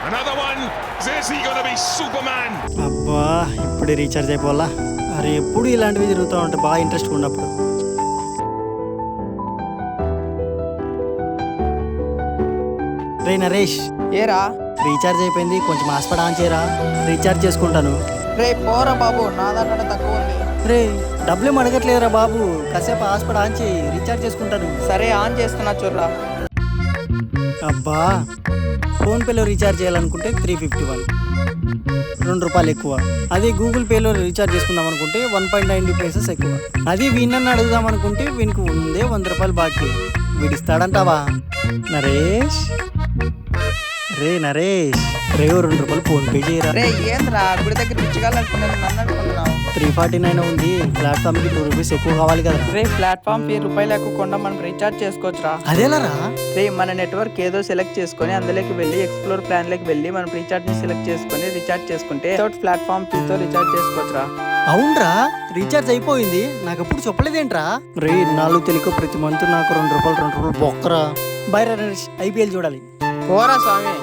Another one. Is he going to be Superman? అబ్బా ఇప్పుడే recharge అయిపోవాలా. అరే ఎప్పుడు ఇలాంటివి జరుగుతూ ఉంటాయి బాగా ఇంట్రెస్ట్ ఉన్నప్పుడు. రే నరేష్, ఏరా రీఛార్జ్ అయిపోయింది, కొంచెం హాస్పిటల్ ఆన్ చేయరా, రీఛార్జ్ చేసుకుంటాను. రే పోరా బాబు, నా దాంట్లో తక్కువ ఉంది. రే డబ్బులేం అడగట్లేదురా బాబు, కాసేపు హాస్పిటల్ ఆన్ చేయి, రీఛార్జ్ చేసుకుంటాను. సరే ఆన్ చేస్తున్నా చూడరా. అబ్బా ఫోన్పేలో రీఛార్జ్ చేయాలనుకుంటే 351, ₹2 ఎక్కువ. అదే గూగుల్ పేలో రీఛార్జ్ చేసుకుందాం అనుకుంటే 1.90 పైసెస్ ఎక్కువ. అది వీణ్ణని అడుగుదాం అనుకుంటే వీనికి ఉందే ₹100 బాకీ. వీడిస్తాడంటావా నరేష్? రే నరేష్, రే ₹2 ఫోన్పే చేయరా. రే ఏంద్రా గుడి దగ్గర పిచ్చుకోవాలనుకున్నాను, నన్ను అనుకుంటున్నావు. 349 ఉంది, ప్లాట్ఫామ్కి ₹2 ఎక్కువ కావాలి కదా. రే ప్లాట్ఫామ్ ₹10 ఎక్కువ కొండ మనం రీఛార్జ్ చేసుకోవచ్చురా. అదేలారా? రే మన నెట్వర్క్ ఏదో సెలెక్ట్ చేసుకొని అందులోకి వెళ్ళి ఎక్స్ప్లోర్ ప్లాన్ లోకి వెళ్ళి మనం రీఛార్జ్ ని సెలెక్ట్ చేసుకొని రీఛార్జ్ చేసుకుంటే ప్లాట్ఫామ్ తో రీఛార్జ్ చేసుకోవచ్చురా. అవునరా, రీఛార్జ్ అయిపోయింది, నాకు ఎప్పుడు చెప్పలేదేంట్రా. రే నాలుగు తెలుగు ప్రతి మంత్ నాకు ₹2 బొక్కరా. బై నరేష్, IPL చూడాలి. పోరా స్వామి.